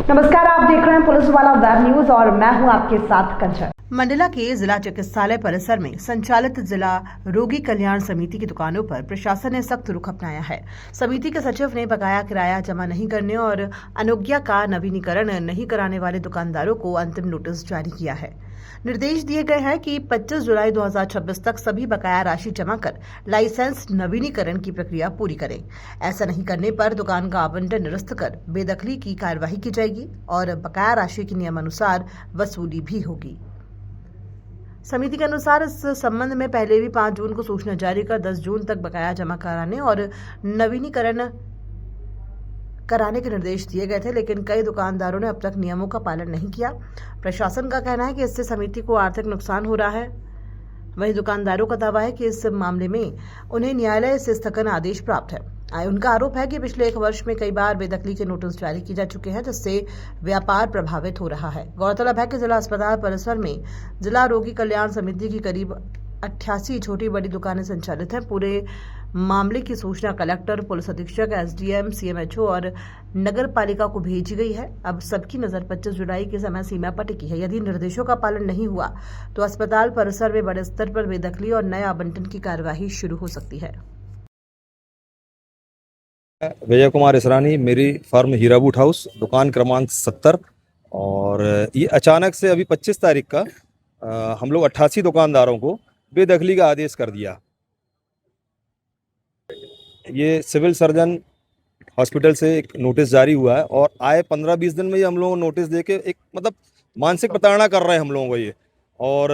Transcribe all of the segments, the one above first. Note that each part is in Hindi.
नमस्कार, आप देख रहे हैं पुलिस वाला वेब न्यूज और मैं हूं आपके साथ कंचन। मंडला के जिला चिकित्सालय परिसर में संचालित जिला रोगी कल्याण समिति की दुकानों पर प्रशासन ने सख्त रुख अपनाया है। समिति के सचिव ने बकाया किराया जमा नहीं करने और अनुज्ञा का नवीनीकरण नहीं कराने वाले दुकानदारों को अंतिम नोटिस जारी किया है। निर्देश दिए गए हैं कि 25 जुलाई 2026 तक सभी बकाया राशि जमा कर लाइसेंस नवीनीकरण की प्रक्रिया पूरी करें। ऐसा नहीं करने पर दुकान का आवंटन निरस्त कर बेदखली की कार्यवाही की जाएगी और बकाया राशि के नियमानुसार वसूली भी होगी। समिति के अनुसार इस संबंध में पहले भी 5 जून को सूचना जारी कर 10 जून तक बकाया जमा कराने और नवीनीकरण कराने के निर्देश दिए गए थे, लेकिन कई दुकानदारों ने अब तक नियमों का पालन नहीं किया। प्रशासन का कहना है कि इससे समिति को आर्थिक नुकसान हो रहा है। वहीं दुकानदारों का दावा है कि इस मामले में उन्हें न्यायालय से स्थगन आदेश प्राप्त है। उनका आरोप है कि पिछले 1 वर्ष में कई बार बेदखली के नोटिस जारी किए जा चुके हैं, जिससे व्यापार प्रभावित हो रहा है। गौरतलब है कि जिला अस्पताल परिसर में जिला रोगी कल्याण समिति की करीब 88 छोटी बड़ी दुकानें संचालित हैं। पूरे मामले की सूचना कलेक्टर, पुलिस अधीक्षक, एसडीएम, सीएमएचओ और नगर पालिका को भेजी गई है। अब सबकी नजर 25 जुलाई की समय सीमा पर टिकी है। यदि निर्देशों का पालन नहीं हुआ तो अस्पताल परिसर में बड़े स्तर पर बेदखली और नए आवंटन की कार्यवाही शुरू हो सकती है। विजय कुमार इसरानी, मेरी फर्म हीरा बूट हाउस, दुकान क्रमांक 70। और ये अचानक से अभी 25 तारीख का हम लोग 88 दुकानदारों को बेदखली का आदेश कर दिया। ये सिविल सर्जन हॉस्पिटल से एक नोटिस जारी हुआ है और आए 15-20 दिन में ये हम लोगों को नोटिस देके एक मतलब मानसिक प्रताड़ना कर रहे हैं हम लोगों को ये। और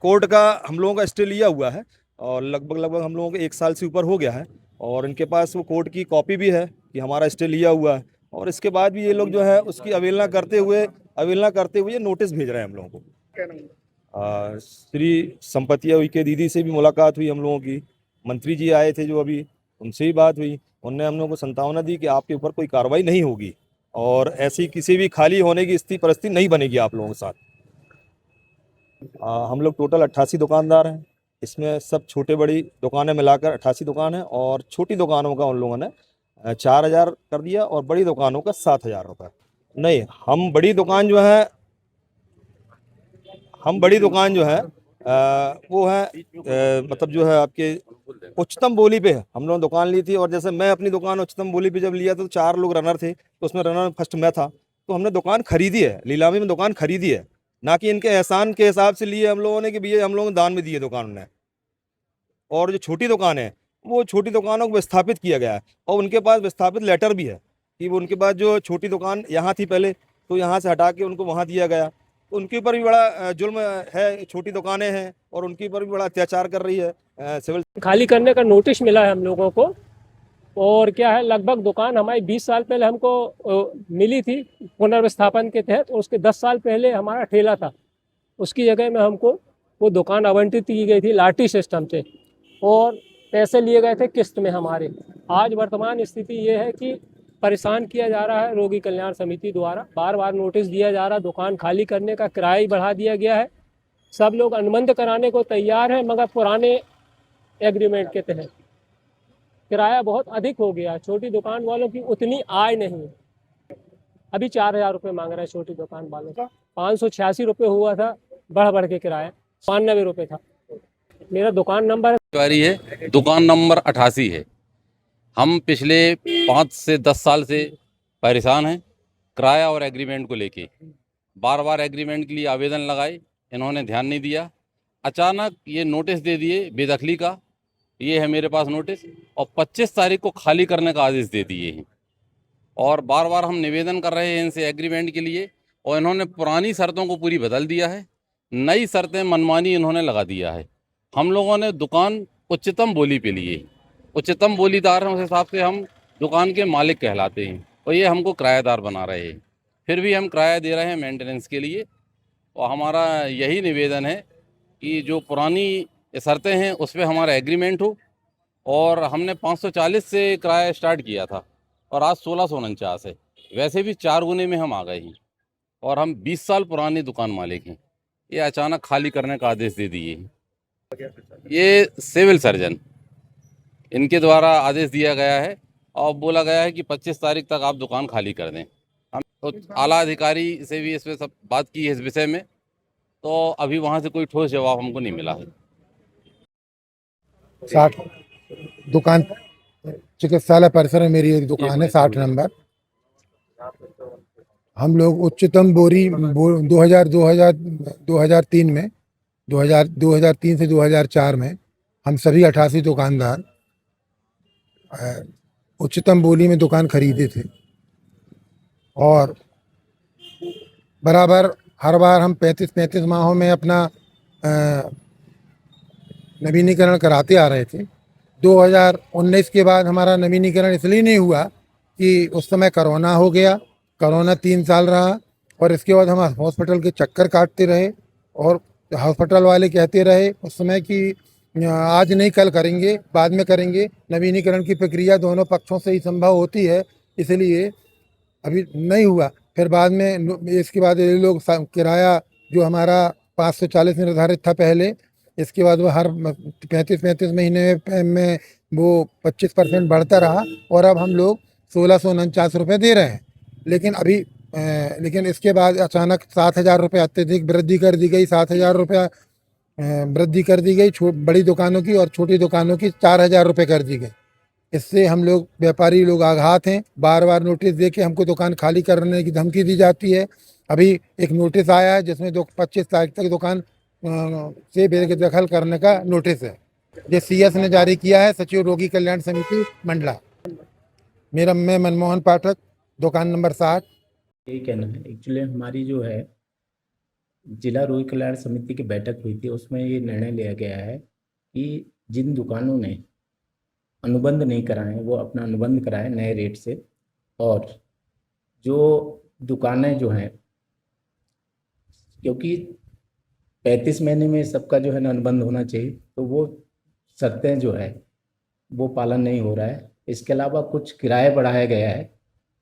कोर्ट का हम लोगों का स्टे लिया हुआ है और लगभग हम लोगों को 1 साल से ऊपर हो गया है और इनके पास वो कोर्ट की कॉपी भी है कि हमारा स्टे लिया हुआ है। और इसके बाद भी ये लोग जो है उसकी अवहेलना करते हुए नोटिस भेज रहे हैं हम लोगों को। श्री संपतिया उइके दीदी से भी मुलाकात हुई हम लोगों की। मंत्री जी आए थे जो अभी, उनसे ही बात हुई। उनने हम लोगों को संभावना दी कि आपके ऊपर कोई कार्रवाई नहीं होगी और ऐसी किसी भी खाली होने की परिस्थिति नहीं बनेगी आप लोगों के साथ। हम लोग टोटल 88 दुकानदार हैं। इसमें सब छोटे बड़ी दुकानें मिलाकर 88 दुकान है और छोटी दुकानों का उन लोगों ने 4,000 कर दिया और बड़ी दुकानों का 7,000 रुपये। नहीं, हम बड़ी दुकान जो है वो है मतलब जो है आपके उच्चतम बोली पे हम लोगों ने दुकान ली थी। और जैसे मैं अपनी दुकान उच्चतम बोली पे जब लिया तो 4 लोग रनर थे, तो उसमें रनर फर्स्ट मैं था। तो हमने दुकान खरीदी है, नीलामी में दुकान खरीदी है, ना कि इनके एहसान के हिसाब से लिए हम लोगों ने कि भैया हम लोगों ने दान में दिए दुकान ने। और जो छोटी दुकान है वो छोटी दुकानों को विस्थापित किया गया है और उनके पास विस्थापित लेटर भी है कि वो उनके पास जो छोटी दुकान यहाँ थी पहले, तो यहाँ से हटा के उनको वहाँ दिया गया। उनके ऊपर भी बड़ा जुल्म है, छोटी दुकानें हैं और उनके ऊपर भी बड़ा अत्याचार कर रही है सिविल। खाली करने का नोटिस मिला है हम लोगों को। और क्या है, लगभग दुकान हमारी 20 साल पहले हमको मिली थी पुनर्विस्थापन के तहत। उसके 10 साल पहले हमारा ठेला था, उसकी जगह में हमको वो दुकान आवंटित की गई थी लाठी सिस्टम से और पैसे लिए गए थे किस्त में हमारे। आज वर्तमान स्थिति ये है कि परेशान किया जा रहा है रोगी कल्याण समिति द्वारा। बार बार नोटिस दिया जा रहा है, दुकान खाली करने का किराया ही बढ़ा दिया गया है। सब लोग अनुबंध कराने को तैयार हैं, मगर पुराने एग्रीमेंट के तहत किराया बहुत अधिक हो गया। छोटी दुकान वालों की उतनी आय नहीं है। अभी 4,000 रुपये मांग रहा है छोटी दुकान वालों का। 586 रुपये हुआ था बढ़ के किराया, 92 रुपये था। मेरा दुकान नंबर है दुकान नंबर 88 है। हम पिछले 5 से 10 साल से परेशान हैं किराया और एग्रीमेंट को लेके। बार एग्रीमेंट के लिए आवेदन लगाए, इन्होंने ध्यान नहीं दिया। अचानक ये नोटिस दे दिए बेदखली का। ये है मेरे पास नोटिस और 25 तारीख को खाली करने का आदेश दे दिए हैं। और बार हम निवेदन कर रहे हैं इनसे एग्रीमेंट के लिए और इन्होंने पुरानी शर्तों को पूरी बदल दिया है। नई शर्तें मनमानी इन्होंने लगा दिया है। हम लोगों ने दुकान उच्चतम बोली पे लिए, उच्चतम बोलीदार हैं, उस हिसाब से हम दुकान के मालिक कहलाते हैं और ये हमको किराएदार बना रहे हैं। फिर भी हम किराया दे रहे हैं मेंटेनेंस के लिए। और हमारा यही निवेदन है कि जो पुरानी शर्तें हैं उस पर हमारा एग्रीमेंट हो। और हमने 540 से किराया स्टार्ट किया था और आज 1649 है। वैसे भी 4 गुने में हम आ गए हैं और हम 20 साल पुराने दुकान मालिक हैं। ये अचानक खाली करने का आदेश दे दिए हैं। ये सिविल सर्जन, इनके द्वारा आदेश दिया गया है और बोला गया है कि 25 तारीख तक आप दुकान खाली कर दें। हम तो आला अधिकारी से भी इस पे सब बात की है इस विषय में, तो अभी वहाँ से कोई ठोस जवाब हमको नहीं मिला है। 60 दुकान चिकित्सालय परिसर में मेरी एक दुकान है 60 नंबर। हम लोग उच्चतम बोरी 2003 में 2003 से 2004 में हम सभी 88 दुकानदार उच्चतम बोली में दुकान खरीदे थे और बराबर हर बार हम 35 माहों में अपना नवीनीकरण कराते आ रहे थे। 2019 के बाद हमारा नवीनीकरण इसलिए नहीं हुआ कि उस समय कोरोना हो गया। कोरोना 3 साल रहा और इसके बाद हम हॉस्पिटल के चक्कर काटते रहे और हॉस्पिटल वाले कहते रहे उस समय कि आज नहीं कल करेंगे, बाद में करेंगे। नवीनीकरण की प्रक्रिया दोनों पक्षों से ही संभव होती है, इसलिए अभी नहीं हुआ। फिर बाद में इसके बाद ये लोग किराया जो हमारा 540 निर्धारित था पहले, इसके बाद वो हर 35 महीने में वो 25% बढ़ता रहा और अब हम लोग 1649 रुपये दे रहे हैं। लेकिन इसके बाद अचानक 7,000 रुपये अत्यधिक वृद्धि कर दी गई। 7,000 रुपया वृद्धि कर दी गई बड़ी दुकानों की और छोटी दुकानों की 4,000 रुपये कर दी गई। इससे हम लोग व्यापारी लोग आघात हैं। बार बार नोटिस दे के हमको दुकान खाली करने की धमकी दी जाती है। अभी एक नोटिस आया है जिसमें 25 तारीख तक दुकान से बेदखल करने का नोटिस है, जो CS ने जारी किया है, सचिव रोगी कल्याण समिति मंडला। मैं मनमोहन पाठक, दुकान नंबर 60। यही कहना है। एक्चुअली हमारी जो है जिला रोगी कल्याण समिति की बैठक हुई थी, उसमें ये निर्णय लिया गया है कि जिन दुकानों ने अनुबंध नहीं कराए वो अपना अनुबंध कराएं नए रेट से, और जो दुकानें जो हैं, क्योंकि 35 महीने में सबका जो है ना अनुबंध होना चाहिए, तो वो शर्तें जो है वो पालन नहीं हो रहा है। इसके अलावा कुछ किराया बढ़ाया गया है,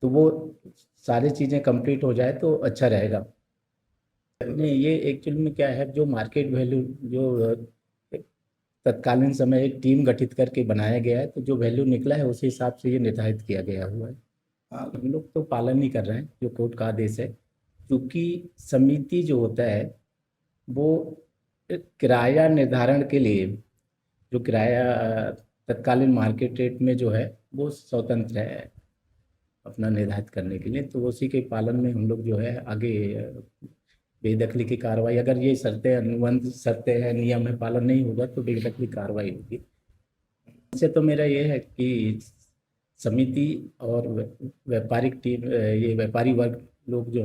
तो वो सारी चीज़ें कंप्लीट हो जाए तो अच्छा रहेगा। नहीं, ये एक्चुअली में क्या है, जो मार्केट वैल्यू जो तत्कालीन समय एक टीम गठित करके बनाया गया है, तो जो वैल्यू निकला है उसी हिसाब से ये निर्धारित किया गया हुआ है। हम लोग तो पालन नहीं कर रहे हैं जो कोर्ट का आदेश है, क्योंकि समिति जो होता है वो किराया निर्धारण के लिए, जो किराया तत्कालीन मार्केट रेट में जो है वो स्वतंत्र है अपना निर्धारित करने के लिए। तो उसी के पालन में हम लोग जो है आगे बेदखली की कार्रवाई, अगर ये शर्तें अनुबंध शर्तें हैं, नियम है, पालन नहीं होगा तो बेदखली कार्रवाई होगी। इससे तो मेरा ये है कि समिति और व्यापारिक टीम, ये व्यापारी वर्ग लोग जो है